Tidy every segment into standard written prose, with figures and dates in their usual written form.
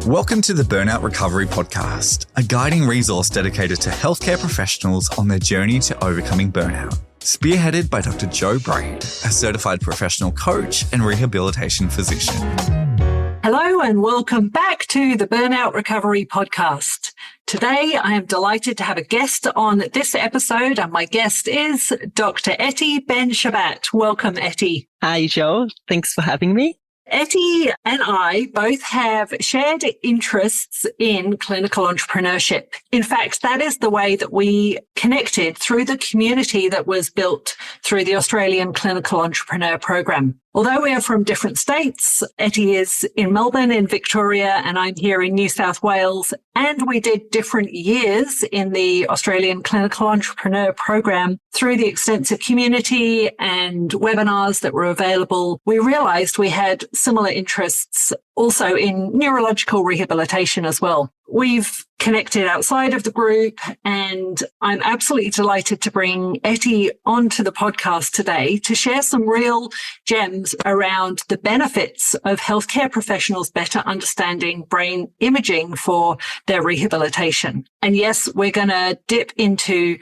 Welcome to the Burnout Recovery Podcast, a guiding resource dedicated to healthcare professionals on their journey to overcoming burnout. Spearheaded by Dr. Joe Braid, a certified professional coach and rehabilitation physician. Hello and welcome back to the Burnout Recovery Podcast. Today, I am delighted to have a guest on this episode, and my guest is Dr. Ettie Ben-Shabat. Welcome, Ettie. Hi, Joe. Thanks for having me. Ettie and I both have shared interests in clinical entrepreneurship. In fact, that is the way that we connected through the community that was built through the Australian Clinical Entrepreneur Program. Although we are from different states, Ettie is in Melbourne in Victoria and I'm here in New South Wales, and we did different years in the Australian Clinical Entrepreneur Program. Through the extensive community and webinars that were available, we realized we had similar interests also in neurological rehabilitation as well. We've connected outside of the group, and I'm absolutely delighted to bring Ettie onto the podcast today to share some real gems around the benefits of healthcare professionals better understanding brain imaging for their rehabilitation. And yes, we're going to dip into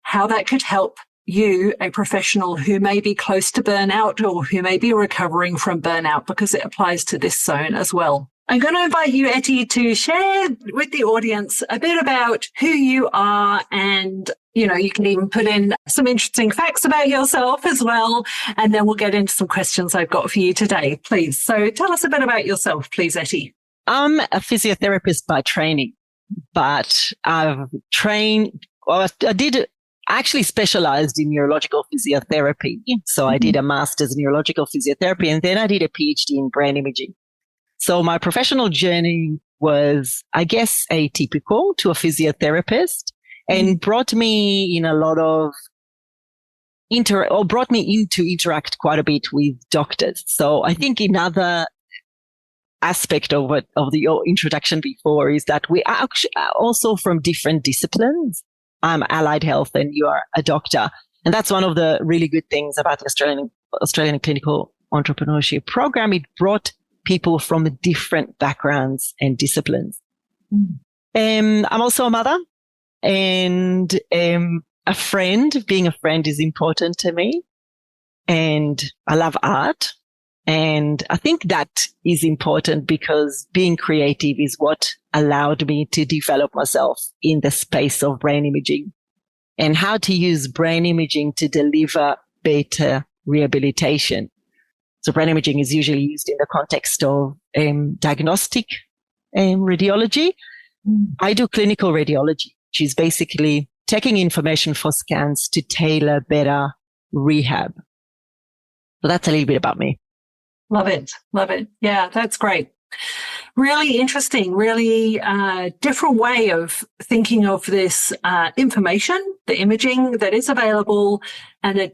how that could help you, a professional who may be close to burnout or who may be recovering from burnout, because it applies to this zone as well. I'm going to invite you, Ettie, to share with the audience a bit about who you are, and, you can even put in some interesting facts about yourself as well, and then we'll get into some questions I've got for you today, please. So tell us a bit about yourself, please, Ettie. I'm a physiotherapist by training, but I actually specialized in neurological physiotherapy. So I did a master's in neurological physiotherapy, and then I did a PhD in brain imaging. So my professional journey was, I guess, atypical to a physiotherapist, and brought me in a lot of brought me in to interact quite a bit with doctors. So I think another aspect of your introduction before is that we are actually also from different disciplines. I'm allied health and you are a doctor. And that's one of the really good things about the Australian Clinical Entrepreneurship Program. It brought people from different backgrounds and disciplines. I'm also a mother and a friend. Being a friend is important to me. And I love art. And I think that is important because being creative is what allowed me to develop myself in the space of brain imaging and how to use brain imaging to deliver better rehabilitation. So brain imaging is usually used in the context of diagnostic radiology. I do clinical radiology, which is basically taking information for scans to tailor better rehab. So that's a little bit about me. Love it. Love it. Yeah, that's great. Really interesting, really different way of thinking of this information, the imaging that is available, and a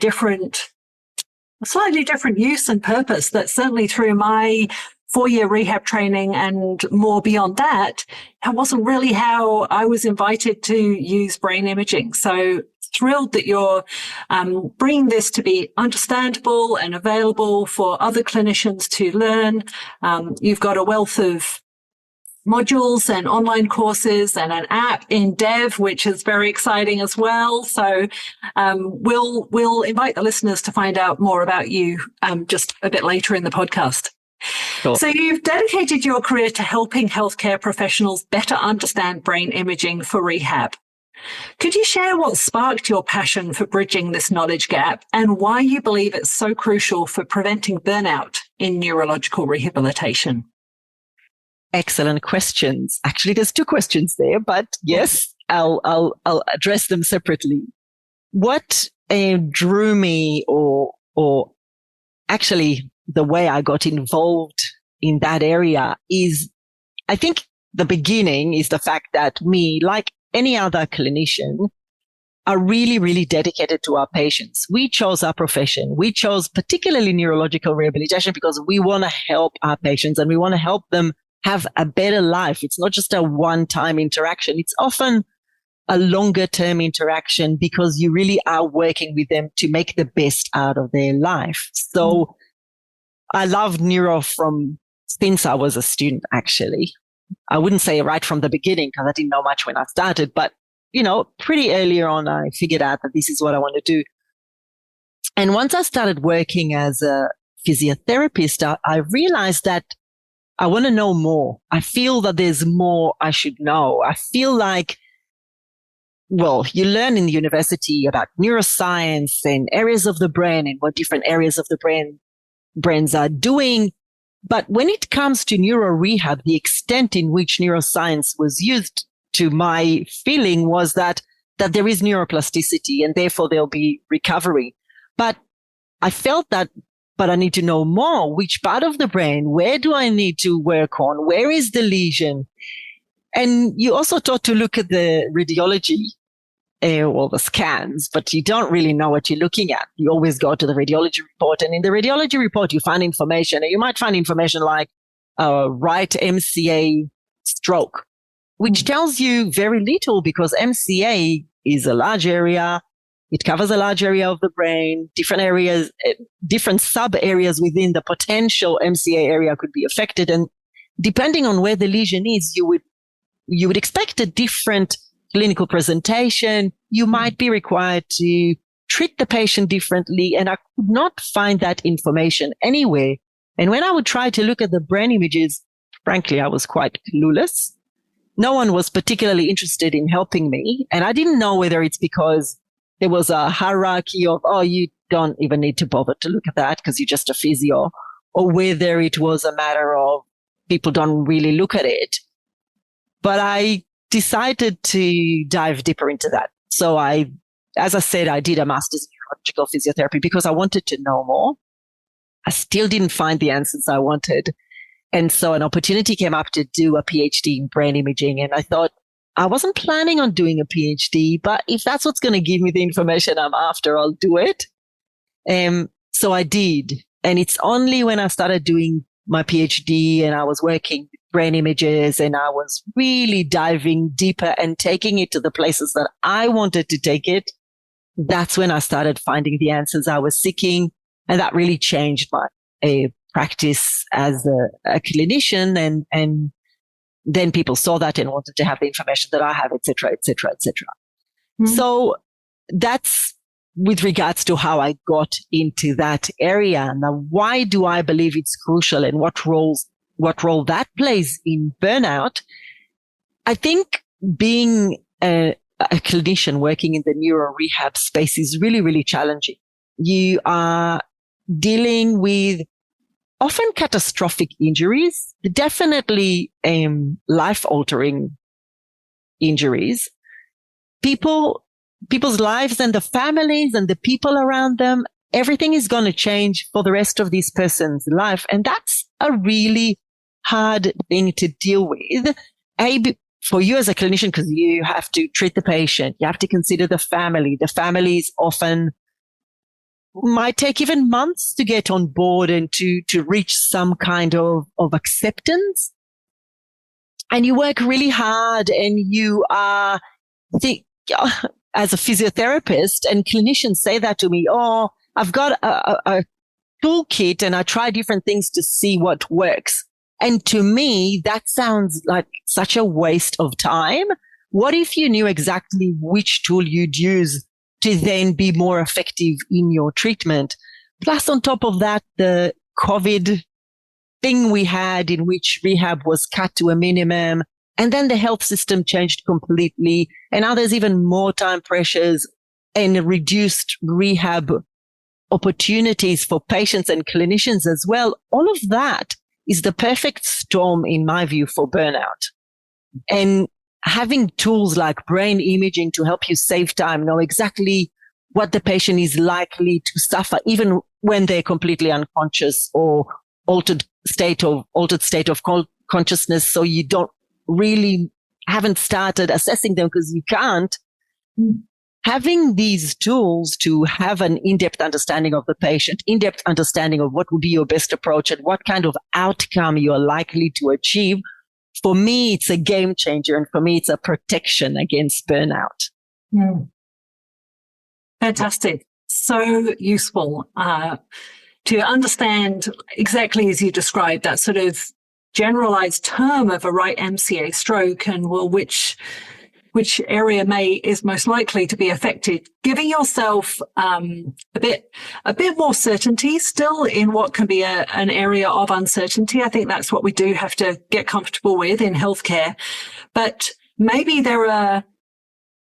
slightly different use and purpose. That certainly through my 4-year rehab training and more beyond that wasn't really how I was invited to use brain imaging. So thrilled that you're bringing this to be understandable and available for other clinicians to learn. You've got a wealth of modules and online courses and an app in dev, which is very exciting as well. So we'll invite the listeners to find out more about you just a bit later in the podcast. Sure. So you've dedicated your career to helping healthcare professionals better understand brain imaging for rehab. Could you share what sparked your passion for bridging this knowledge gap and why you believe it's so crucial for preventing burnout in neurological rehabilitation? Excellent questions. Actually, there's 2 questions there, but yes, I'll address them separately. What drew me or actually the way I got involved in that area is, I think the beginning is the fact that me, like any other clinician, are really, really dedicated to our patients. We chose our profession. We chose particularly neurological rehabilitation because we want to help our patients and we want to help them have a better life. It's not just a one-time interaction. It's often a longer term interaction because you really are working with them to make the best out of their life. So I loved neuro since I was a student, actually. I wouldn't say right from the beginning because I didn't know much when I started, but, pretty earlier on, I figured out that this is what I want to do. And once I started working as a physiotherapist, I realized that I want to know more. I feel that there's more I should know. I feel like, you learn in the university about neuroscience and areas of the brain and what different areas of the brains are doing. But when it comes to neuro rehab, the extent in which neuroscience was used, to my feeling, was that there is neuroplasticity and therefore there'll be recovery. But I felt that, but I need to know more. Which part of the brain? Where do I need to work on? Where is the lesion? And you also taught to look at the radiology or the scans, but you don't really know what you're looking at. You always go to the radiology report, and in the radiology report, you find information. And you might find information like right MCA stroke, which tells you very little because MCA is a large area. It covers a large area of the brain, different areas, different sub areas within the potential MCA area could be affected. And depending on where the lesion is, you would expect a different clinical presentation. You might be required to treat the patient differently. And I could not find that information anywhere. And when I would try to look at the brain images, frankly, I was quite clueless. No one was particularly interested in helping me. And I didn't know whether it's because there was a hierarchy of, you don't even need to bother to look at that because you're just a physio, or whether it was a matter of people don't really look at it. But I decided to dive deeper into that. So as I said, I did a master's in neurological physiotherapy because I wanted to know more. I still didn't find the answers I wanted. And so an opportunity came up to do a PhD in brain imaging. And I thought, I wasn't planning on doing a PhD, but if that's what's going to give me the information I'm after, I'll do it. So I did. And it's only when I started doing my PhD and I was working with brain images and I was really diving deeper and taking it to the places that I wanted to take it, that's when I started finding the answers I was seeking. And that really changed my practice as a clinician. And then people saw that and wanted to have the information that I have, et cetera, et cetera, et cetera. Mm-hmm. So that's with regards to how I got into that area. Now, why do I believe it's crucial and what role that plays in burnout? I think being a clinician working in the neuro rehab space is really, really challenging. You are dealing with often catastrophic injuries, definitely life-altering injuries. People's lives and the families and the people around them, everything is going to change for the rest of this person's life. And that's a really hard thing to deal with. For you as a clinician, because you have to treat the patient, you have to consider the family. The family is often might take even months to get on board and to reach some kind of acceptance. And you work really hard and you are, as a physiotherapist, and clinicians say that to me, I've got a toolkit and I try different things to see what works. And to me, that sounds like such a waste of time. What if you knew exactly which tool you'd use to then be more effective in your treatment? Plus, on top of that, the COVID thing we had in which rehab was cut to a minimum, and then the health system changed completely. And now there's even more time pressures and reduced rehab opportunities for patients and clinicians as well. All of that is the perfect storm, in my view, for burnout. And having tools like brain imaging to help you save time, know exactly what the patient is likely to suffer, even when they're completely unconscious or altered state of consciousness. So you haven't started assessing them because you can't. Having these tools to have an in-depth understanding of the patient, in-depth understanding of what would be your best approach and what kind of outcome you are likely to achieve, for me, it's a game changer. And for me, it's a protection against burnout. Fantastic. So useful to understand exactly as you described, that sort of generalized term of a right MCA stroke and which area is most likely to be affected, giving yourself a bit more certainty still in what can be an area of uncertainty. I think that's what we do have to get comfortable with in healthcare. But maybe there are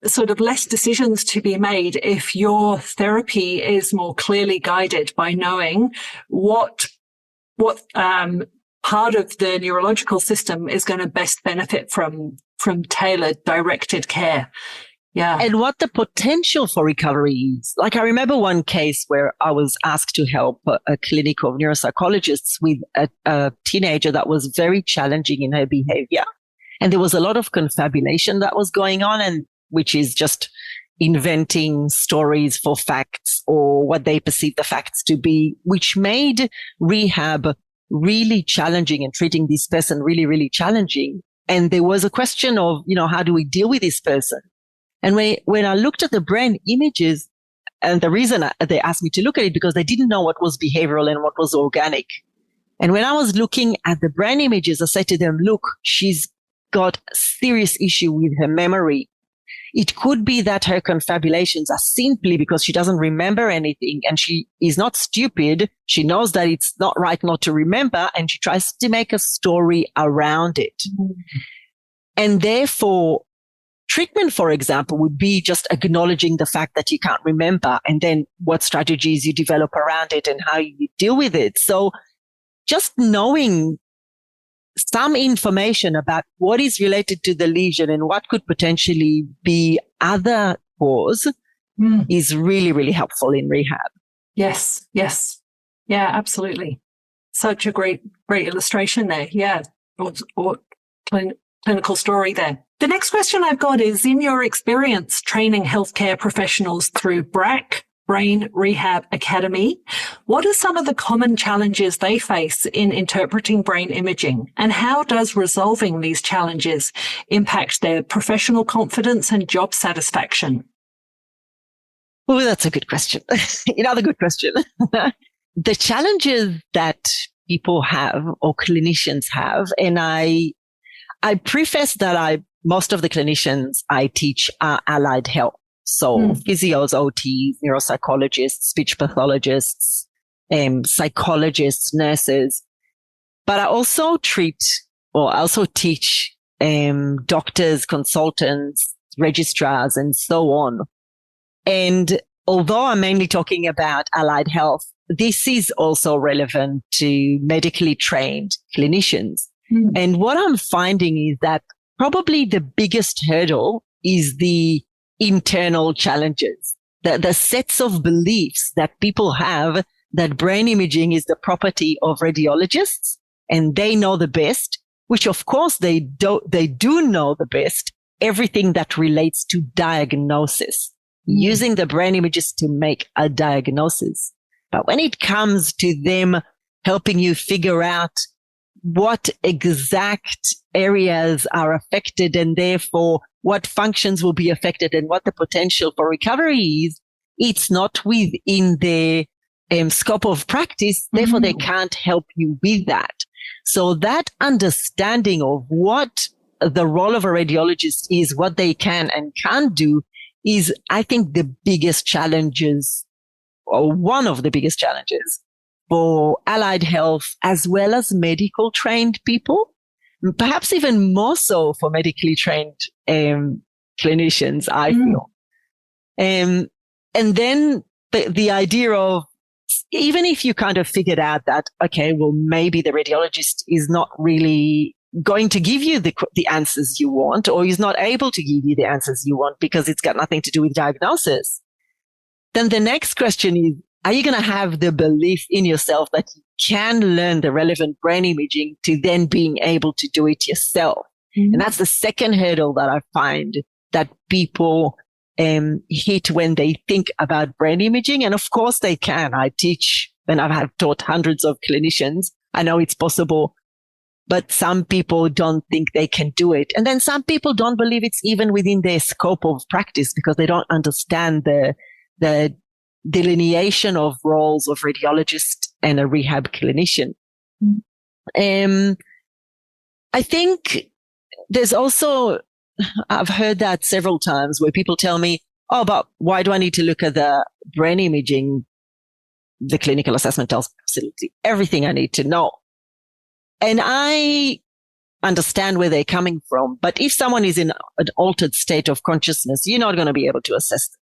sort of less decisions to be made if your therapy is more clearly guided by knowing what part of the neurological system is going to best benefit from tailored, directed care. Yeah. And what the potential for recovery is. Like, I remember one case where I was asked to help a clinic of neuropsychologists with a teenager that was very challenging in her behavior. And there was a lot of confabulation that was going on, and which is just inventing stories for facts or what they perceive the facts to be, which made rehab really challenging and treating this person really, really challenging. And there was a question of, how do we deal with this person? And when I looked at the brain images, and the reason they asked me to look at it because they didn't know what was behavioral and what was organic. And when I was looking at the brain images, I said to them, look, she's got a serious issue with her memory. It could be that her confabulations are simply because she doesn't remember anything, and she is not stupid. She knows that it's not right not to remember, and she tries to make a story around it. Mm-hmm. And therefore, treatment, for example, would be just acknowledging the fact that you can't remember, and then what strategies you develop around it and how you deal with it. So just knowing some information about what is related to the lesion and what could potentially be other cause is really, really helpful in rehab. Yes. Yeah, absolutely. Such a great illustration there. Yeah. Or clinical story there. The next question I've got is, in your experience training healthcare professionals through BRAC, Brain Rehab Academy, what are some of the common challenges they face in interpreting brain imaging, and how does resolving these challenges impact their professional confidence and job satisfaction? Oh, that's a good question. Another good question. The challenges that people have or clinicians have, and I preface that most of the clinicians I teach are allied health. So physios, OTs, neuropsychologists, speech pathologists, psychologists, nurses. But I also teach doctors, consultants, registrars, and so on. And although I'm mainly talking about allied health, this is also relevant to medically trained clinicians. And what I'm finding is that probably the biggest hurdle is the internal challenges, the sets of beliefs that people have that brain imaging is the property of radiologists and they know the best, which of course they do know the best, everything that relates to diagnosis, using the brain images to make a diagnosis. But when it comes to them helping you figure out what exact areas are affected and therefore what functions will be affected and what the potential for recovery is, it's not within their scope of practice. Therefore, they can't help you with that. So that understanding of what the role of a radiologist is, what they can and can't do, is, I think, the biggest challenges, or one of the biggest challenges for allied health as well as medical trained people. Perhaps even more so for medically trained clinicians, I feel. And then the idea of, even if you kind of figured out that, okay, well, maybe the radiologist is not really going to give you the answers you want, or is not able to give you the answers you want because it's got nothing to do with diagnosis, then the next question is, are you going to have the belief in yourself that you can learn the relevant brain imaging to then being able to do it yourself? And that's the second hurdle that I find that people hit when they think about brain imaging. And of course they can. I teach, and I have taught hundreds of clinicians. I know it's possible, but some people don't think they can do it. And then some people don't believe it's even within their scope of practice because they don't understand the delineation of roles of radiologist and a rehab clinician. I think there's also, I've heard that several times where people tell me, oh, but why do I need to look at the brain imaging? The clinical assessment tells me absolutely everything I need to know. And I understand where they're coming from. But if someone is in an altered state of consciousness, you're not going to be able to assess them.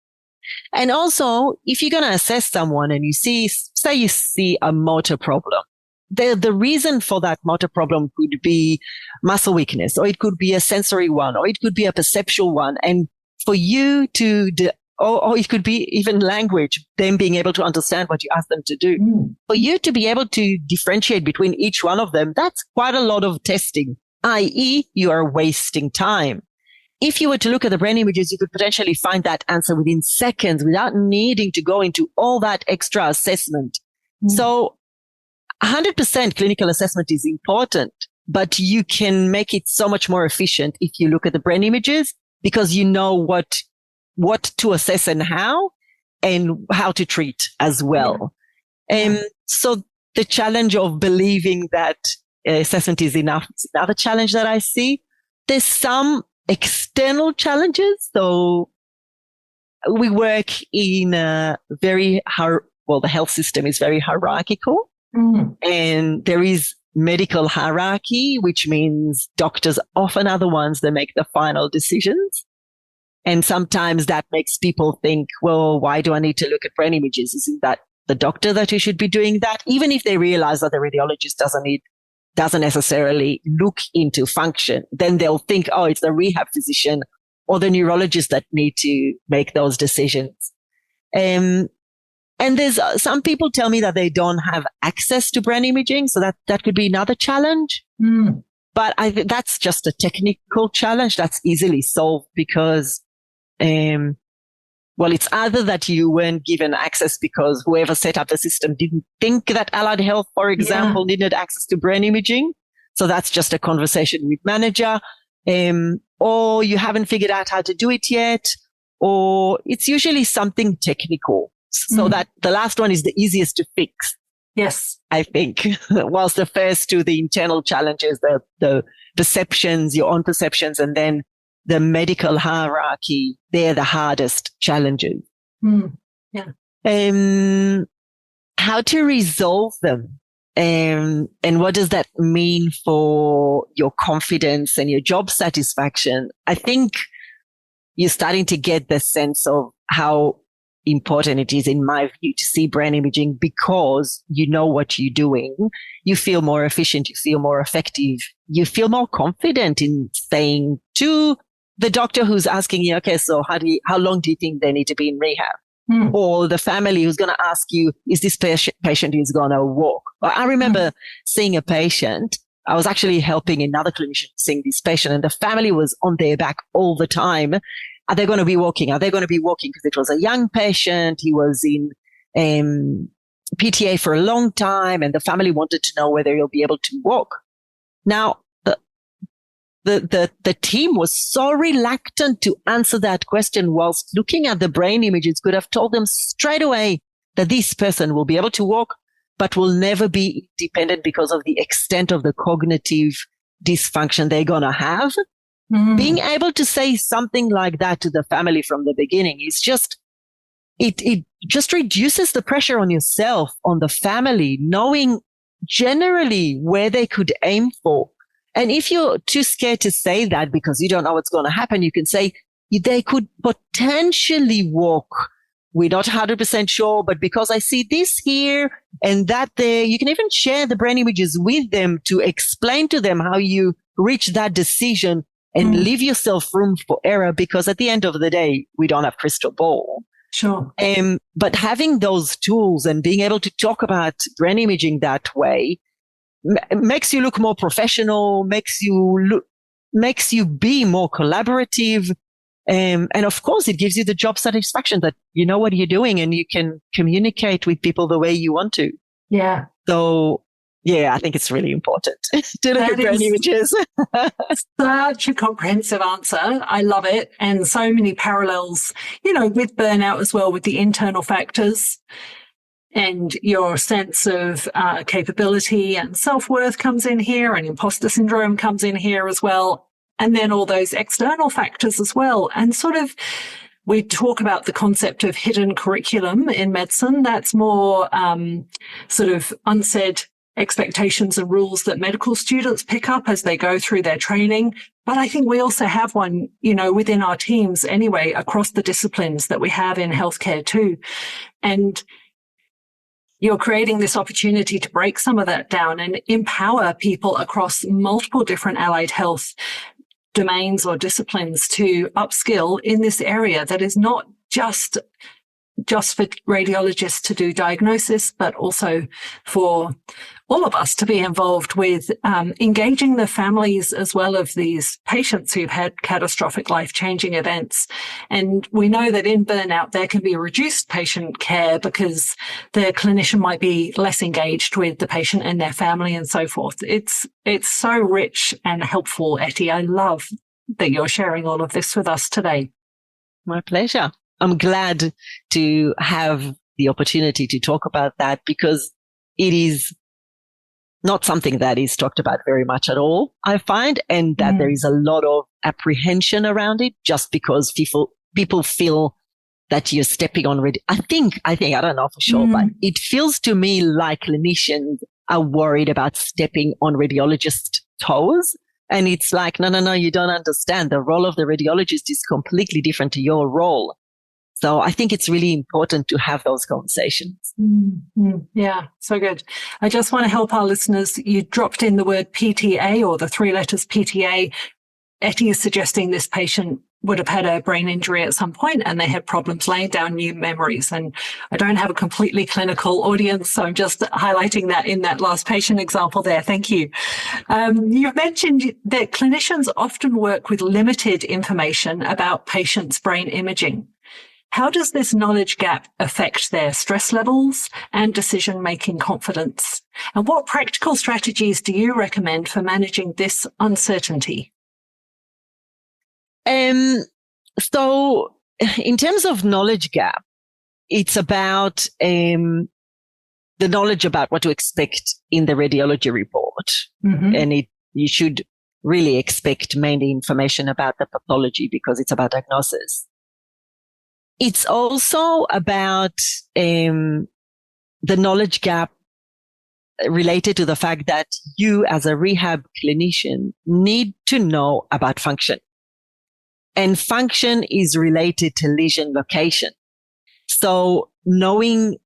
And also, if you're going to assess someone and you see, say you see a motor problem, the reason for that motor problem could be muscle weakness, or it could be a sensory one, or it could be a perceptual one. And for you to, or it could be even language, them being able to understand what you ask them to do. For you to be able to differentiate between each one of them, that's quite a lot of testing, i.e. you are wasting time. If you were to look at the brain images, you could potentially find that answer within seconds without needing to go into all that extra assessment. So 100% clinical assessment is important, but you can make it so much more efficient if you look at the brain images, because you know what to assess and how to treat as well. So the challenge of believing that assessment is enough is another challenge that I see. There's some external challenges. So we work in a the health system is very hierarchical, and there is medical hierarchy, which means doctors often are the ones that make the final decisions. And sometimes that makes people think, well, why do I need to look at brain images? Isn't that the doctor that you should be doing that? Even if they realize that the radiologist doesn't necessarily look into function, then they'll think, oh, it's the rehab physician or the neurologist that need to make those decisions. And there's some people tell me that they don't have access to brain imaging. So that could be another challenge. But that's just a technical challenge that's easily solved because, it's either that you weren't given access because whoever set up the system didn't think that Allied Health, for example, needed access to brain imaging. So that's just a conversation with manager, or you haven't figured out how to do it yet, or it's usually something technical. So that the last one is the easiest to fix. Yes. I think, whilst the first two, the internal challenges, the perceptions, your own perceptions, and then the medical hierarchy, they're the hardest challenges. How to resolve them, and what does that mean for your confidence and your job satisfaction? I think you're starting to get the sense of how important it is, in my view, to see brain imaging, because you know what you're doing. You feel more efficient. You feel more effective. You feel more confident in saying to the doctor who's asking you, okay, so how long do you think they need to be in rehab? Or the family who's going to ask you, is this patient who's going to walk? Well, I remember seeing a patient. I was actually helping another clinician seeing this patient, and the family was on their back all the time. Are they going to be walking? Are they going to be walking? Because it was a young patient. He was in PTA for a long time, and the family wanted to know whether he'll be able to walk. Now, the team was so reluctant to answer that question, whilst looking at the brain images could have told them straight away that this person will be able to walk, but will never be independent because of the extent of the cognitive dysfunction they're going to have. Being able to say something like that to the family from the beginning is just, it just reduces the pressure on yourself, on the family, knowing generally where they could aim for. And if you're too scared to say that because you don't know what's going to happen, you can say they could potentially walk. We're not 100% sure, but because I see this here and that there, you can even share the brain images with them to explain to them how you reach that decision and leave yourself room for error, because at the end of the day, we don't have crystal ball. Sure. But having those tools and being able to talk about brain imaging that way makes you look more professional, makes you be more collaborative. And of course, it gives you the job satisfaction that you know what you're doing and you can communicate with people the way you want to. Yeah. So, yeah, I think it's really important to look at brain images. Such a comprehensive answer. I love it. And so many parallels, with burnout as well, with the internal factors. and your sense of capability and self-worth comes in here, and imposter syndrome comes in here as well. And then all those external factors as well. And sort of, we talk about the concept of hidden curriculum in medicine. That's more sort of unsaid expectations and rules that medical students pick up as they go through their training. But I think we also have one, within our teams anyway, across the disciplines that we have in healthcare too. And you're creating this opportunity to break some of that down and empower people across multiple different allied health domains or disciplines to upskill in this area that is not just for radiologists to do diagnosis, but also for all of us to be involved with engaging the families as well of these patients who've had catastrophic life-changing events. And we know that in burnout, there can be reduced patient care because the clinician might be less engaged with the patient and their family and so forth. It's so rich and helpful, Ettie. I love that you're sharing all of this with us today. My pleasure. I'm glad to have the opportunity to talk about that because it is not something that is talked about very much at all, I find, and that there is a lot of apprehension around it just because people feel that you're stepping on I think, I don't know for sure, but it feels to me like clinicians are worried about stepping on radiologists' toes. And it's like, no, you don't understand. The role of the radiologist is completely different to your role. So I think it's really important to have those conversations. Yeah, so good. I just want to help our listeners. You dropped in the word PTA or the 3 letters PTA. Ettie is suggesting this patient would have had a brain injury at some point and they had problems laying down new memories. And I don't have a completely clinical audience, so I'm just highlighting that in that last patient example there. Thank you. You've mentioned that clinicians often work with limited information about patients' brain imaging. How does this knowledge gap affect their stress levels and decision-making confidence? And what practical strategies do you recommend for managing this uncertainty? So in terms of knowledge gap, it's about the knowledge about what to expect in the radiology report. And you should really expect mainly information about the pathology because it's about diagnosis. It's also about the knowledge gap related to the fact that you as a rehab clinician need to know about function. And function is related to lesion location. So knowing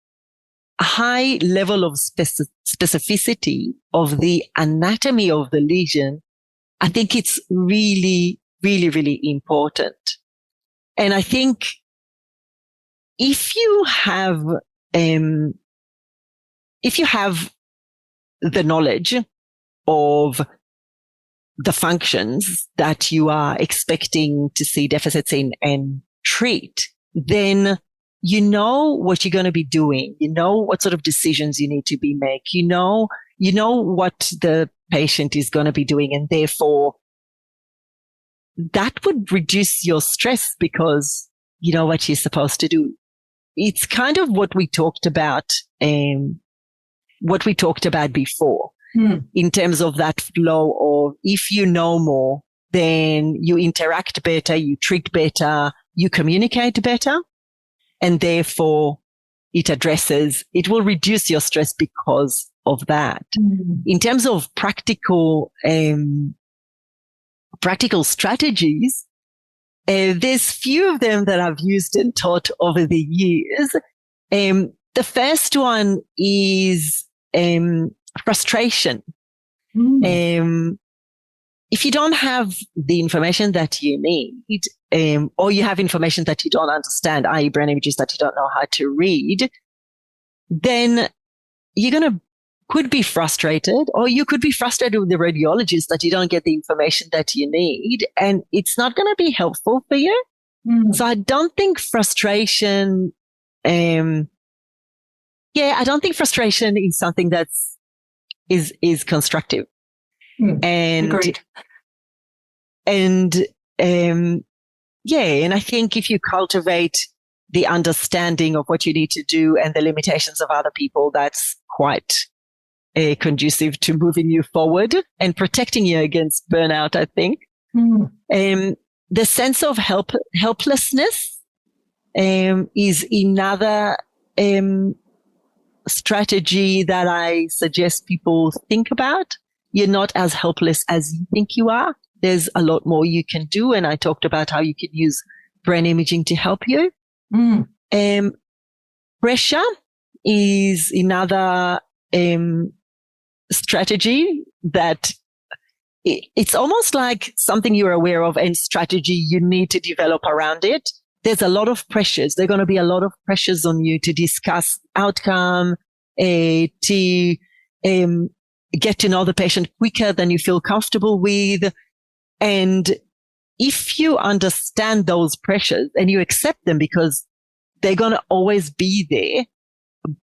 a high level of specificity of the anatomy of the lesion, I think it's really, really, really important. And I think if you have the knowledge of the functions that you are expecting to see deficits in and treat, then you know what you're going to be doing. You know what sort of decisions you need to be make. You know what the patient is going to be doing, and therefore that would reduce your stress because you know what you're supposed to do. It's kind of what we talked about before in terms of that flow of if you know more, then you interact better, you treat better, you communicate better, and therefore it will reduce your stress because of that. In terms of practical strategies, there's few of them that I've used and taught over the years. The first one is frustration. If you don't have the information that you need, or you have information that you don't understand, i.e. brain images that you don't know how to read, then you're could be frustrated, or you could be frustrated with the radiologist that you don't get the information that you need, and it's not going to be helpful for you. So I don't think frustration, I don't think frustration is something that's is constructive. And agreed. And I think if you cultivate the understanding of what you need to do and the limitations of other people, that's quite conducive to moving you forward and protecting you against burnout, I think. The sense of helplessness is another strategy that I suggest people think about. You're not as helpless as you think you are. There's a lot more you can do. And I talked about how you can use brain imaging to help you. Pressure is another strategy that it's almost like something you're aware of and strategy you need to develop around it. There's a lot of pressures. There are going to be a lot of pressures on you to discuss outcome, to get to know the patient quicker than you feel comfortable with. And if you understand those pressures and you accept them because they're going to always be there,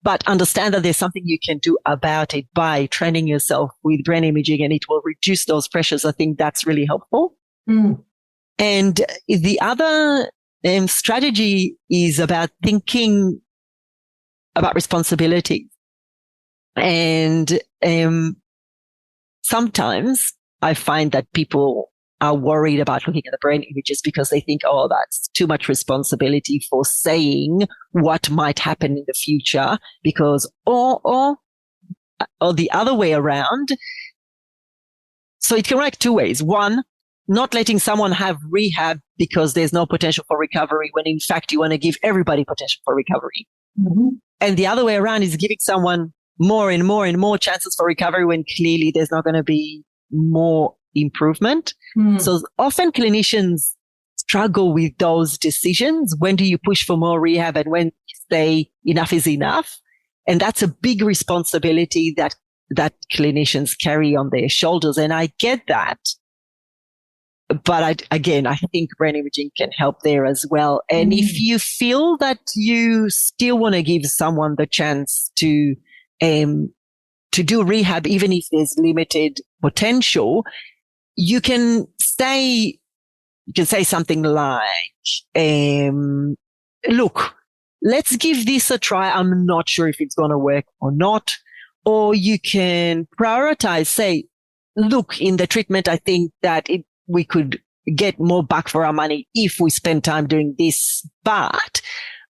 but understand that there's something you can do about it by training yourself with brain imaging, and it will reduce those pressures. I think that's really helpful. And the other strategy is about thinking about responsibility. And sometimes I find that people are worried about looking at the brain images because they think, oh, that's too much responsibility for saying what might happen in the future, because, or the other way around. So it can work two ways. One, not letting someone have rehab because there's no potential for recovery, when in fact you want to give everybody potential for recovery. And the other way around is giving someone more and more and more chances for recovery when clearly there's not going to be more improvement. So often clinicians struggle with those decisions. When do you push for more rehab and when you say enough is enough? And that's a big responsibility that clinicians carry on their shoulders. And I get that. But I think brain imaging can help there as well. And if you feel that you still want to give someone the chance to do rehab, even if there's limited potential, you can say something like, look, let's give this a try. I'm not sure if it's going to work or not. Or you can prioritize, say, look, in the treatment, I think that we could get more back for our money if we spend time doing this, but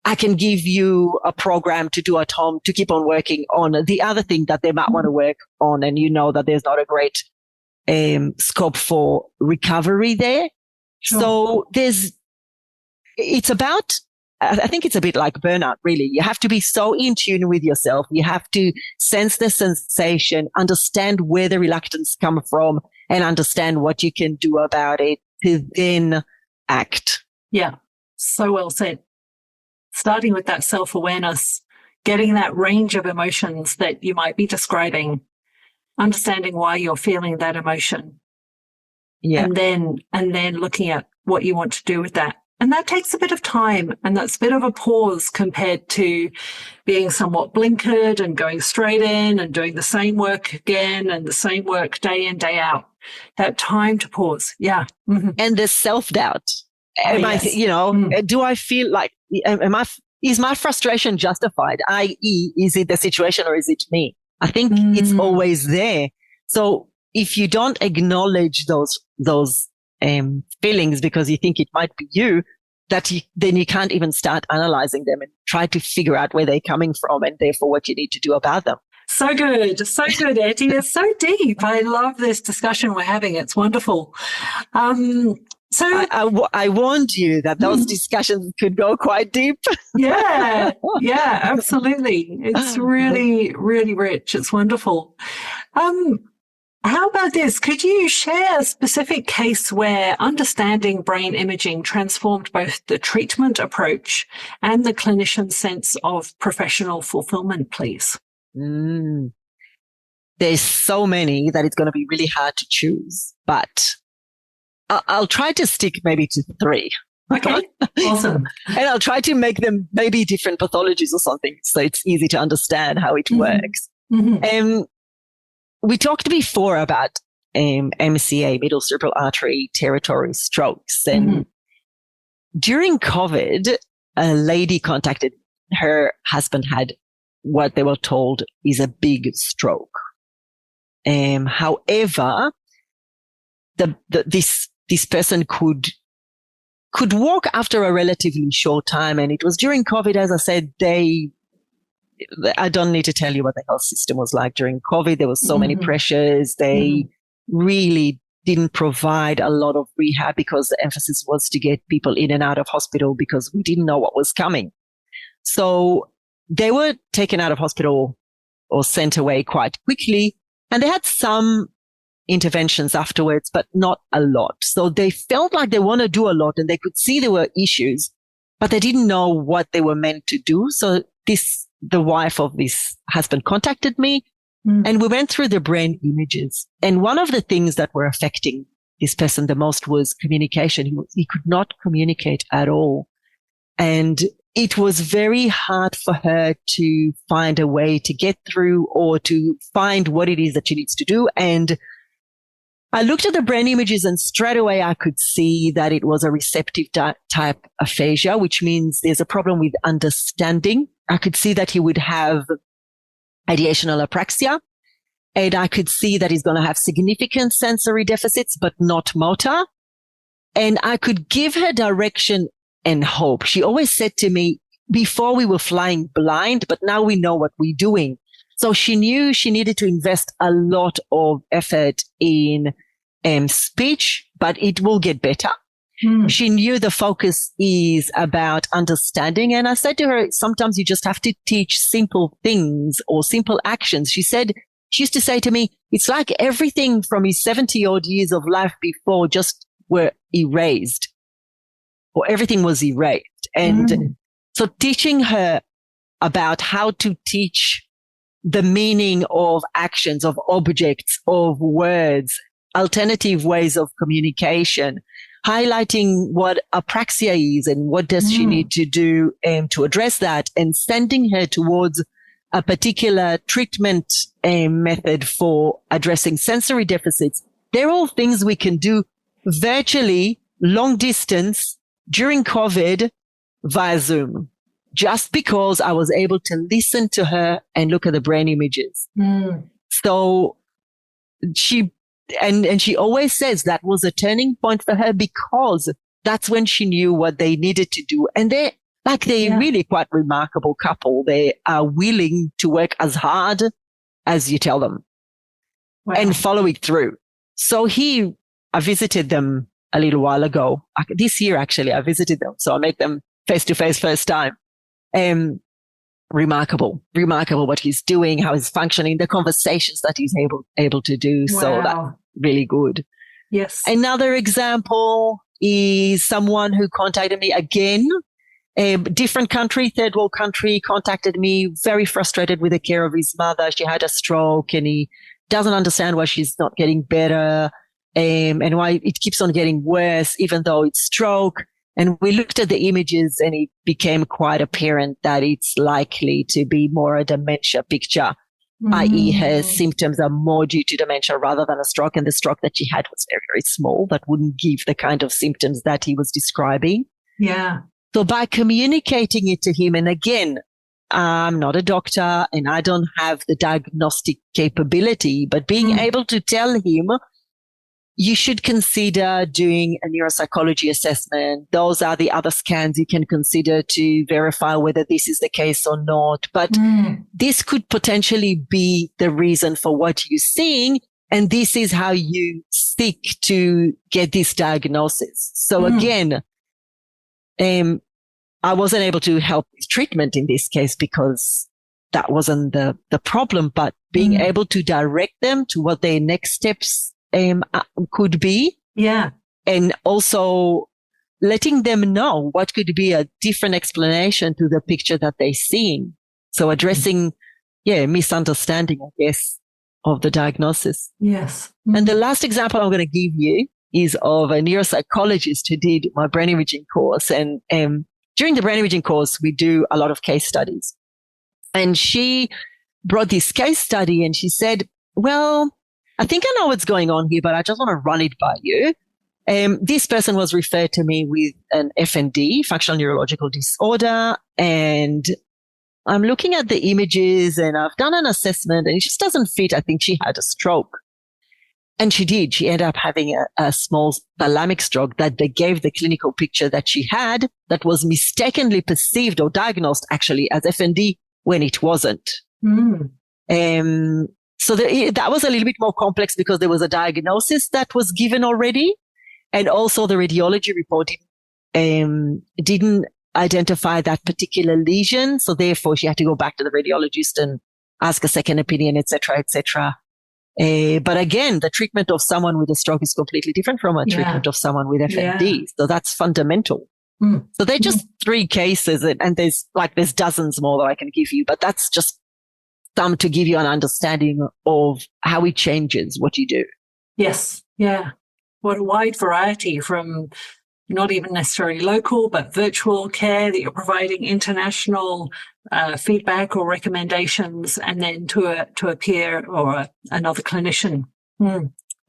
I can give you a program to do at home to keep on working on the other thing that they might want to work on. And you know that there's not a great scope for recovery there. Sure. So it's about, I think it's a bit like burnout, really. You have to be so in tune with yourself. You have to sense the sensation, understand where the reluctance come from, and understand what you can do about it to then act. Yeah, so well said. Starting with that self-awareness, getting that range of emotions that you might be describing, understanding why you're feeling that emotion. Yeah. And then looking at what you want to do with that. And that takes a bit of time, and that's a bit of a pause compared to being somewhat blinkered and going straight in and doing the same work again and the same work day in, day out. That time to pause. Yeah. And the self-doubt. Do I feel like, is my frustration justified? i.e., is it the situation or is it me? I think it's always there. So if you don't acknowledge those feelings because you think it might be you, then you can't even start analyzing them and try to figure out where they're coming from and therefore what you need to do about them. So good, Ettie. It's so deep. I love this discussion we're having. It's wonderful. So I warned you that those discussions could go quite deep. Yeah, absolutely. It's really, really rich. It's wonderful. How about this? Could you share a specific case where understanding brain imaging transformed both the treatment approach and the clinician's sense of professional fulfillment, please? There's so many that it's going to be really hard to choose, but I'll try to stick maybe to 3. Okay, awesome. And I'll try to make them maybe different pathologies or something so it's easy to understand how it works. We talked before about MCA, middle cerebral artery territory strokes. And during COVID, a lady contacted, her husband had what they were told is a big stroke. However, this person could walk after a relatively short time. And it was during COVID, as I said, I don't need to tell you what the health system was like during COVID. There was so many pressures. They really didn't provide a lot of rehab because the emphasis was to get people in and out of hospital because we didn't know what was coming. So they were taken out of hospital or sent away quite quickly. And they had some interventions afterwards, but not a lot. So they felt like they want to do a lot and they could see there were issues, but they didn't know what they were meant to do. So the wife of this husband contacted me and we went through the brain images. And one of the things that were affecting this person the most was communication. He could not communicate at all. And it was very hard for her to find a way to get through or to find what it is that she needs to do. And I looked at the brain images and straight away I could see that it was a receptive type aphasia, which means there's a problem with understanding. I could see that he would have ideational apraxia, and I could see that he's going to have significant sensory deficits, but not motor. And I could give her direction and hope. She always said to me, before we were flying blind, but now we know what we're doing. So she knew she needed to invest a lot of effort in speech, but it will get better. She knew the focus is about understanding. And I said to her, sometimes you just have to teach simple things or simple actions. She used to say to me, it's like everything from his 70-odd years of life before just were erased, or everything was erased. And so teaching her about how to teach the meaning of actions, of objects, of words, alternative ways of communication, highlighting what apraxia is and what does she need to do to address that, and sending her towards a particular treatment method for addressing sensory deficits. They're all things we can do virtually, long distance, during COVID via Zoom, just because I was able to listen to her and look at the brain images. So she always says that was a turning point for her, because that's when she knew what they needed to do. And they're really quite remarkable couple. They are willing to work as hard as you tell them and following through. So I visited them a little while ago. This year, actually, I visited them. So I met them face to face first time. Remarkable what he's doing, how he's functioning, the conversations that he's able to do. Wow. So that's really good. Yes. Another example is someone who contacted me again, a different country, third world country, contacted me, very frustrated with the care of his mother. She had a stroke and he doesn't understand why she's not getting better, and why it keeps on getting worse, even though it's stroke. And we looked at the images and it became quite apparent that it's likely to be more a dementia picture, i.e. her symptoms are more due to dementia rather than a stroke. And the stroke that she had was very, very small, that wouldn't give the kind of symptoms that he was describing. Yeah. So by communicating it to him, and again, I'm not a doctor and I don't have the diagnostic capability, but being able to tell him, you should consider doing a neuropsychology assessment. Those are the other scans you can consider to verify whether this is the case or not. But this could potentially be the reason for what you're seeing. And this is how you seek to get this diagnosis. So again, I wasn't able to help with treatment in this case because that wasn't the problem, but being able to direct them to what their next steps could be. Yeah. And also letting them know what could be a different explanation to the picture that they're seeing. So addressing, misunderstanding, I guess, of the diagnosis. Yes. And the last example I'm going to give you is of a neuropsychologist who did my brain imaging course. And during the brain imaging course, we do a lot of case studies. And she brought this case study and she said, well, I think I know what's going on here, but I just want to run it by you. This person was referred to me with an FND, functional neurological disorder, and I'm looking at the images and I've done an assessment and it just doesn't fit. I think she had a stroke. And she did. She ended up having a small thalamic stroke that they gave the clinical picture that she had that was mistakenly perceived or diagnosed actually as FND when it wasn't. So that was a little bit more complex because there was a diagnosis that was given already. And also the radiology report didn't identify that particular lesion. So therefore she had to go back to the radiologist and ask a second opinion, et cetera, et cetera. But again, the treatment of someone with a stroke is completely different from a treatment of someone with FND. So that's fundamental. So they're just 3 cases and there's dozens more that I can give you, but that's just some to give you an understanding of how it changes what you do. Yes. Yeah. What a wide variety from not even necessarily local, but virtual care that you're providing, international feedback or recommendations, and then to a peer or another clinician.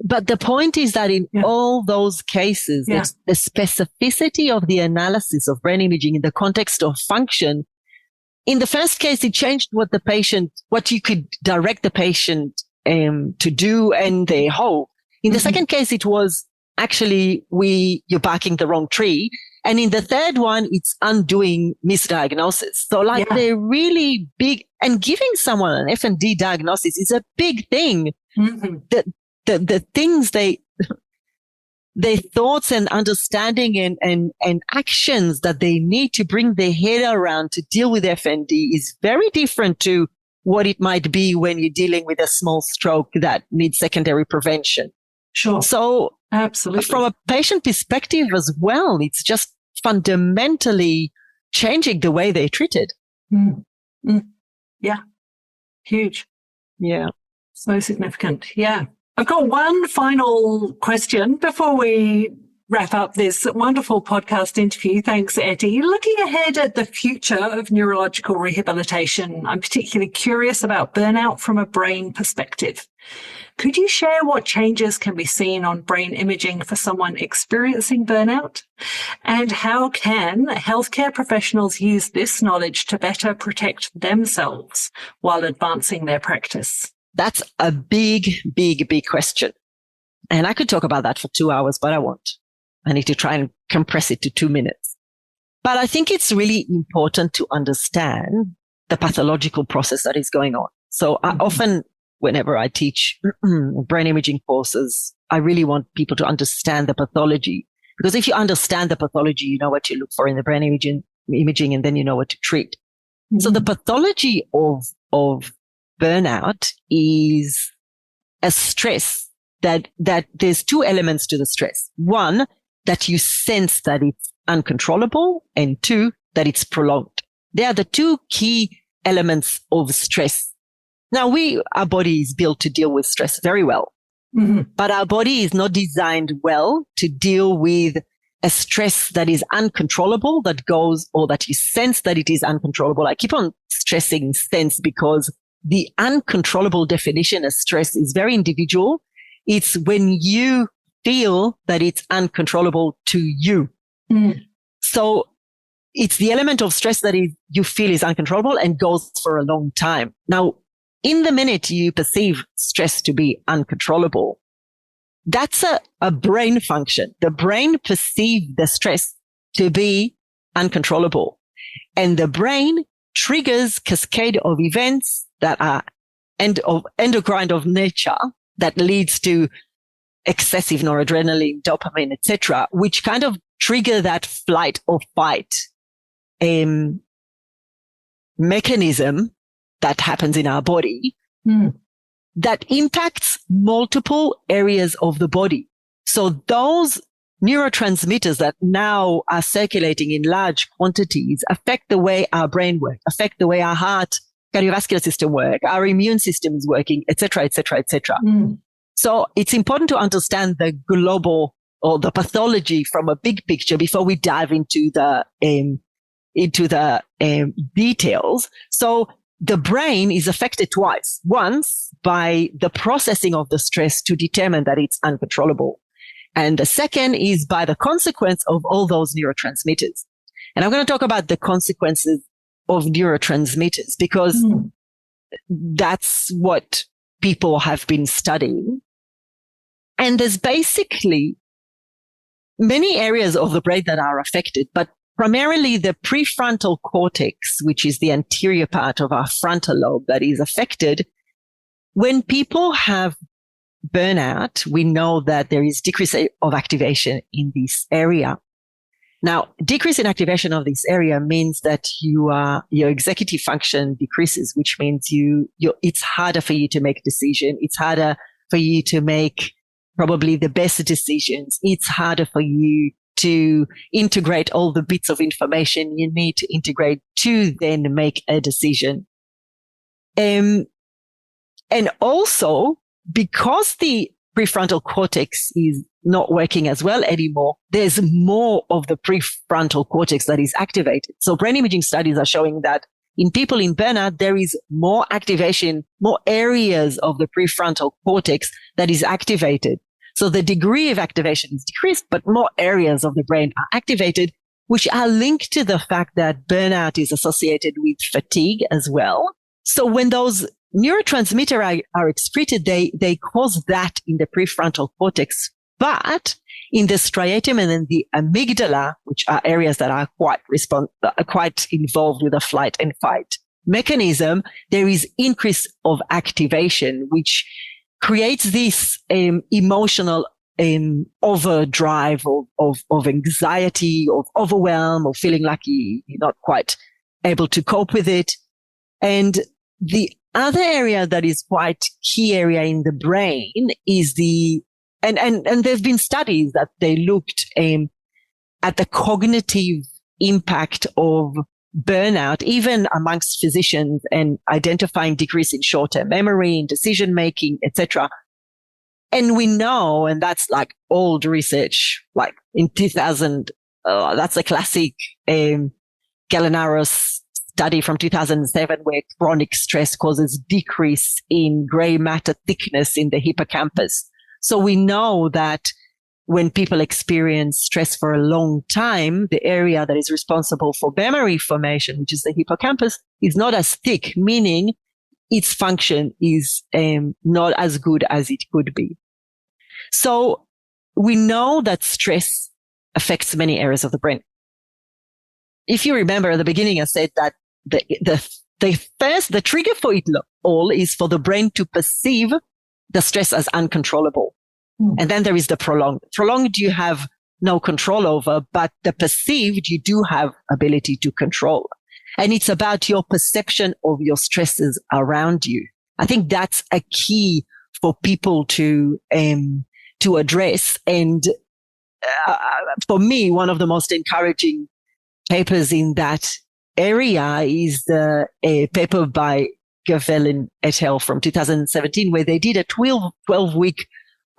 But the point is that in all those cases, the specificity of the analysis of brain imaging in the context of function, in the first case, it changed what you could direct the patient to do and their whole. In the second case, it was actually you're barking the wrong tree. And in the third one, it's undoing misdiagnosis. So they're really big, and giving someone an FND diagnosis is a big thing. The things their thoughts and understanding and actions that they need to bring their head around to deal with FND is very different to what it might be when you're dealing with a small stroke that needs secondary prevention. Sure. So absolutely, from a patient perspective as well, it's just fundamentally changing the way they're treated. Yeah. Huge. Yeah. So significant. Yeah. I've got one final question before we wrap up this wonderful podcast interview. Thanks, Ettie. Looking ahead at the future of neurological rehabilitation, I'm particularly curious about burnout from a brain perspective. Could you share what changes can be seen on brain imaging for someone experiencing burnout? And how can healthcare professionals use this knowledge to better protect themselves while advancing their practice? That's a big, big, big question. And I could talk about that for 2 hours, but I won't. I need to try and compress it to 2 minutes. But I think it's really important to understand the pathological process that is going on. So I often, whenever I teach brain imaging courses, I really want people to understand the pathology. Because if you understand the pathology, you know what to look for in the brain imaging, and then you know what to treat. So the pathology of burnout is a stress that there's 2 elements to the stress. 1, that you sense that it's uncontrollable, and 2, that it's prolonged. They are the 2 key elements of stress. Now, our body is built to deal with stress very well, but our body is not designed well to deal with a stress that is uncontrollable, that goes, or that you sense that it is uncontrollable. I keep on stressing sense because the uncontrollable definition of stress is very individual. It's when you feel that it's uncontrollable to you. So it's the element of stress that you feel is uncontrollable and goes for a long time. Now, in the minute you perceive stress to be uncontrollable, that's a brain function. The brain perceives the stress to be uncontrollable, and the brain triggers cascade of events that are endocrine of nature that leads to excessive noradrenaline, dopamine, etc., which kind of trigger that flight or fight mechanism that happens in our body that impacts multiple areas of the body. So those neurotransmitters that now are circulating in large quantities affect the way our brain works, affect the way our heart, cardiovascular system work, our immune system is working, etc., etc., etc. So it's important to understand the global or the pathology from a big picture before we dive into the details. So the brain is affected twice. Once by the processing of the stress to determine that it's uncontrollable. And the second is by the consequence of all those neurotransmitters. And I'm going to talk about the consequences of neurotransmitters because that's what people have been studying. And there's basically many areas of the brain that are affected, but primarily the prefrontal cortex, which is the anterior part of our frontal lobe that is affected. When people have burnout, we know that there is decrease of activation in this area. Now, decrease in activation of this area means that your executive function decreases, which means it's harder for you to make decisions. It's harder for you to make probably the best decisions. It's harder for you to integrate all the bits of information you need to integrate to then make a decision. And also, because the prefrontal cortex is not working as well anymore, there's more of the prefrontal cortex that is activated. So brain imaging studies are showing that in people in burnout, there is more activation, more areas of the prefrontal cortex that is activated. So the degree of activation is decreased, but more areas of the brain are activated, which are linked to the fact that burnout is associated with fatigue as well. So when those neurotransmitters are excreted, they cause that in the prefrontal cortex. But in the striatum and in the amygdala, which are areas that are quite involved with the flight and fight mechanism, there is increase of activation, which creates this emotional overdrive of anxiety, of overwhelm, of feeling like you're not quite able to cope with it. And the other area that is quite key area in the brain is and there've been studies that they looked at the cognitive impact of burnout, even amongst physicians, and identifying decrease in short-term memory, in decision-making, etc. And we know, and that's like old research, like in 2000, that's a classic Galinaros study from 2007 where chronic stress causes decrease in gray matter thickness in the hippocampus. So we know that when people experience stress for a long time, the area that is responsible for memory formation, which is the hippocampus, is not as thick, meaning its function is not as good as it could be. So we know that stress affects many areas of the brain. If you remember at the beginning, I said that the trigger for it all is for the brain to perceive the stress as uncontrollable. And then there is the prolonged. Prolonged you have no control over, but the perceived you do have ability to control. And it's about your perception of your stresses around you. I think that's a key for people to address. And for me, one of the most encouraging papers in that area is a paper by Gavel et al. From 2017, where they did a 12-week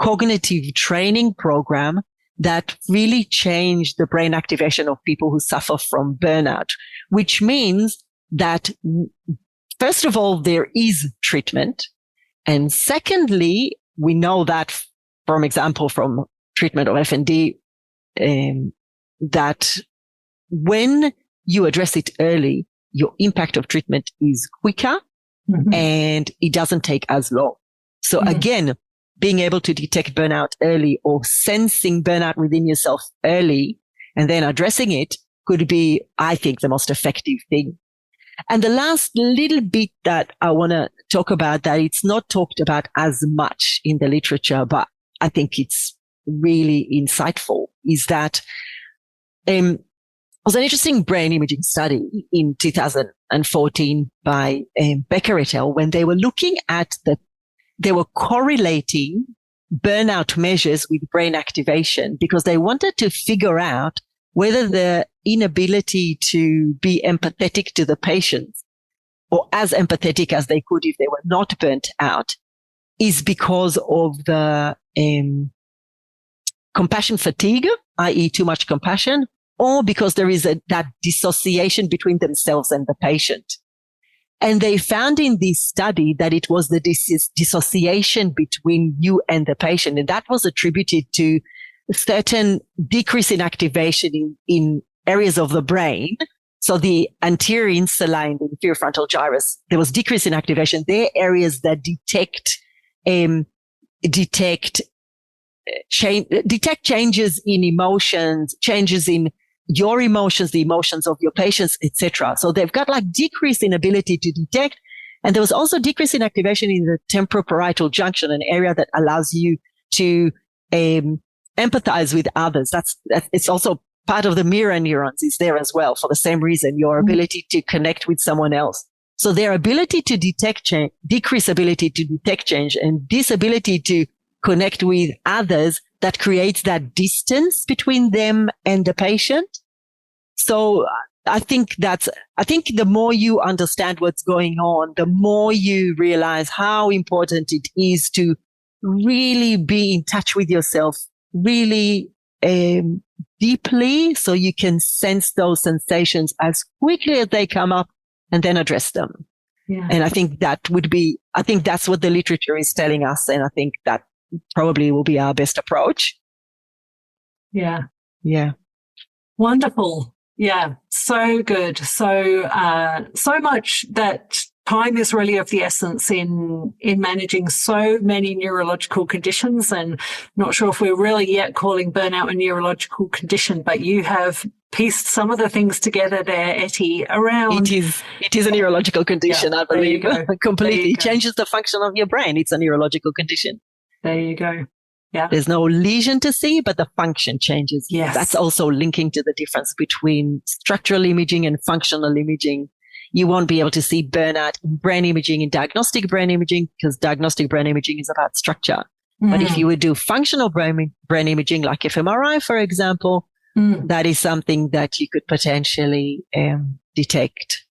cognitive training program that really changed the brain activation of people who suffer from burnout, which means that, first of all, there is treatment. And secondly, we know that, for example, from treatment of FND, that when you address it early, your impact of treatment is quicker and it doesn't take as long. So again, being able to detect burnout early or sensing burnout within yourself early and then addressing it could be, I think, the most effective thing. And the last little bit that I want to talk about that it's not talked about as much in the literature, but I think it's really insightful, is that there was an interesting brain imaging study in 2014 by Becker et al. When they were looking at they were correlating burnout measures with brain activation because they wanted to figure out whether the inability to be empathetic to the patients or as empathetic as they could if they were not burnt out is because of the compassion fatigue, i.e. too much compassion, or because there is that dissociation between themselves and the patient. And they found in this study that it was the dissociation between you and the patient. And that was attributed to certain decrease in activation in areas of the brain. So the anterior insula and the inferior frontal gyrus, there was decrease in activation. They're areas that detect changes in emotions, changes in your emotions, the emotions of your patients, etc. So they've got like decrease in ability to detect. And there was also decrease in activation in the temporoparietal junction, an area that allows you to empathize with others. It's also part of the mirror neurons is there as well for the same reason, your ability to connect with someone else. So their ability to detect change, decreased ability to detect change, and disability to connect with others, that creates that distance between them and the patient. So I think the more you understand what's going on, the more you realize how important it is to really be in touch with yourself, really deeply, so you can sense those sensations as quickly as they come up and then address them. Yeah. And I think that's what the literature is telling us. And I think that probably will be our best approach. Yeah. Yeah. Wonderful. Yeah. So good. So much that time is really of the essence in managing so many neurological conditions, and not sure if we're really yet calling burnout a neurological condition, but you have pieced some of the things together there, Ettie, around. It is a neurological condition, I believe. Completely changes the function of your brain. It's a neurological condition. There you go. Yeah. There's no lesion to see, but the function changes. Yes. That's also linking to the difference between structural imaging and functional imaging. You won't be able to see burnout in brain imaging, in diagnostic brain imaging, because diagnostic brain imaging is about structure. But if you would do functional brain imaging, like fMRI, for example, that is something that you could potentially detect.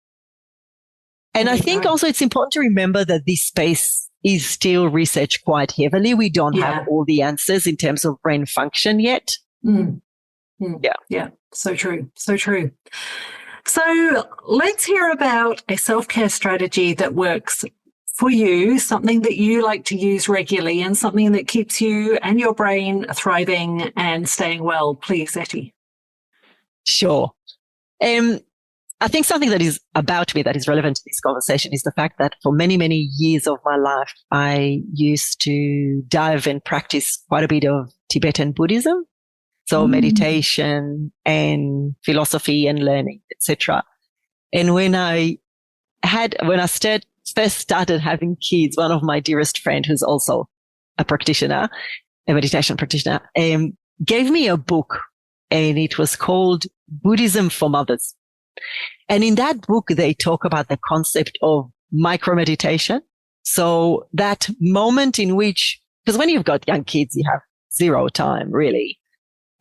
And I think also it's important to remember that this space is still researched quite heavily. We don't have all the answers in terms of brain function yet. Yeah. So true. So true. So let's hear about a self-care strategy that works for you, something that you like to use regularly and something that keeps you and your brain thriving and staying well. Please, Ettie. Sure. I think something that is about me that is relevant to this conversation is the fact that for many, many years of my life, I used to dive and practice quite a bit of Tibetan Buddhism. So meditation and philosophy and learning, etc. And when I first started having kids, one of my dearest friends, who's also a practitioner, a meditation practitioner, gave me a book, and it was called Buddhism for Mothers. And in that book, they talk about the concept of micro-meditation. So that moment in which, because when you've got young kids, you have zero time, really.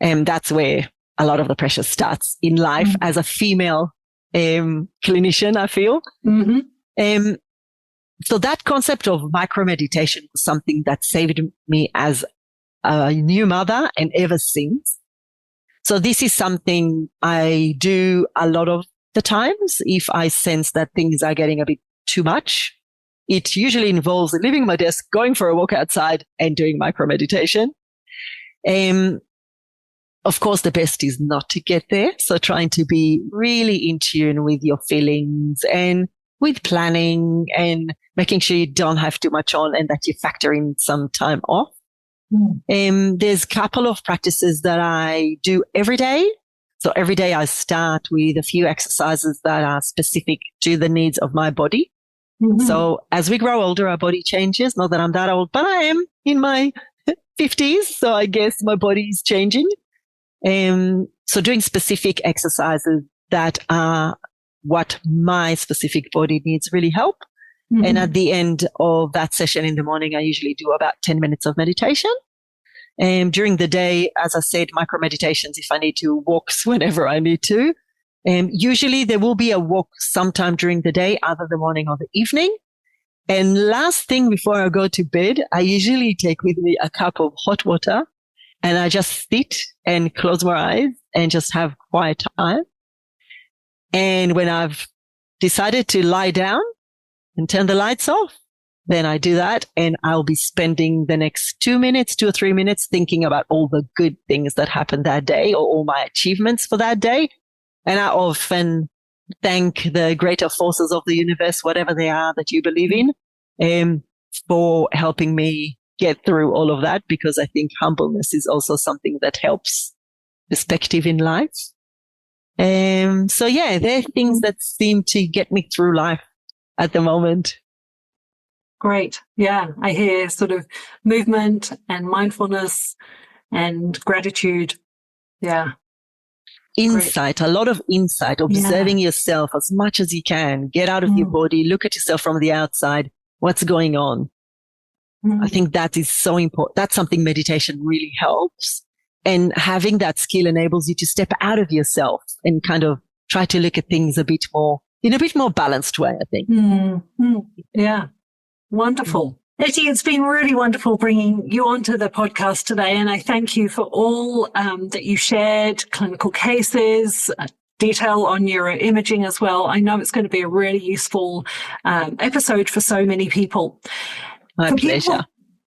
And that's where a lot of the pressure starts in life as a female clinician, I feel. So that concept of micro-meditation was something that saved me as a new mother and ever since. So this is something I do a lot of the times if I sense that things are getting a bit too much. It usually involves leaving my desk, going for a walk outside and doing micro-meditation. Of course, the best is not to get there. So trying to be really in tune with your feelings and with planning and making sure you don't have too much on and that you factor in some time off. There's a couple of practices that I do every day. So every day I start with a few exercises that are specific to the needs of my body. So as we grow older, our body changes. Not that I'm that old, but I am in my 50s. So I guess my body is changing. So doing specific exercises that are what my specific body needs really help. And at the end of that session in the morning, I usually do about 10 minutes of meditation. And during the day, as I said, micro meditations if I need to, walks whenever I need to. And usually there will be a walk sometime during the day, either the morning or the evening. And last thing before I go to bed, I usually take with me a cup of hot water and I just sit and close my eyes and just have quiet time. And when I've decided to lie down and turn the lights off, then I do that, and I'll be spending the next 2 or 3 minutes thinking about all the good things that happened that day or all my achievements for that day. And I often thank the greater forces of the universe, whatever they are that you believe in, for helping me get through all of that, because I think humbleness is also something that helps perspective in life. So yeah, there are things that seem to get me through life at the moment. Great. Yeah, I hear sort of movement and mindfulness and gratitude. Yeah. Insight, a lot of insight, observing yourself as much as you can. Get out of your body, look at yourself from the outside. What's going on? I think that is so important. That's something meditation really helps. And having that skill enables you to step out of yourself and kind of try to look at things in a bit more balanced way, I think. Yeah. Wonderful. Ettie, it's been really wonderful bringing you onto the podcast today. And I thank you for all that you shared, clinical cases, detail on neuro-imaging as well. I know it's going to be a really useful episode for so many people. My pleasure.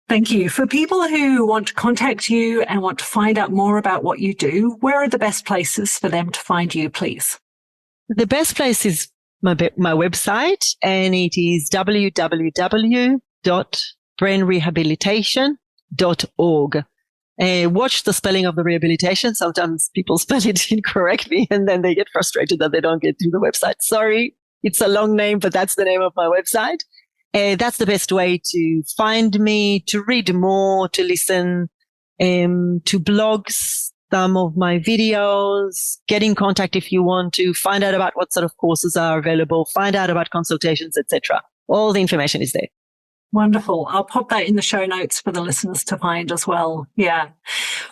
Thank you. For people who want to contact you and want to find out more about what you do, where are the best places for them to find you, please? The best place is my website, and it is www.brainrehabilitation.org. Watch the spelling of the rehabilitation. Sometimes people spell it incorrectly and then they get frustrated that they don't get through the website. Sorry, it's a long name, but that's the name of my website. That's the best way to find me, to read more, to listen to blogs, some of my videos, get in contact if you want to, find out about what sort of courses are available, find out about consultations, etc. All the information is there. Wonderful. I'll pop that in the show notes for the listeners to find as well. Yeah.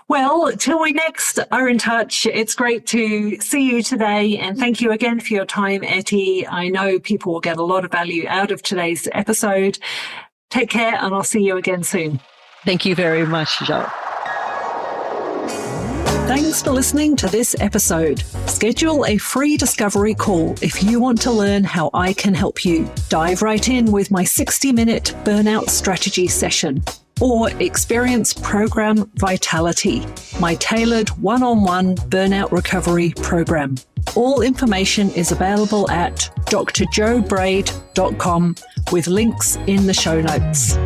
Well, till we next are in touch, it's great to see you today. And thank you again for your time, Ettie. I know people will get a lot of value out of today's episode. Take care, and I'll see you again soon. Thank you very much, Jo. Thanks for listening to this episode. Schedule a free discovery call if you want to learn how I can help you. Dive right in with my 60-minute burnout strategy session, or experience Program Vitality, my tailored one-on-one burnout recovery program. All information is available at drjobraid.com with links in the show notes.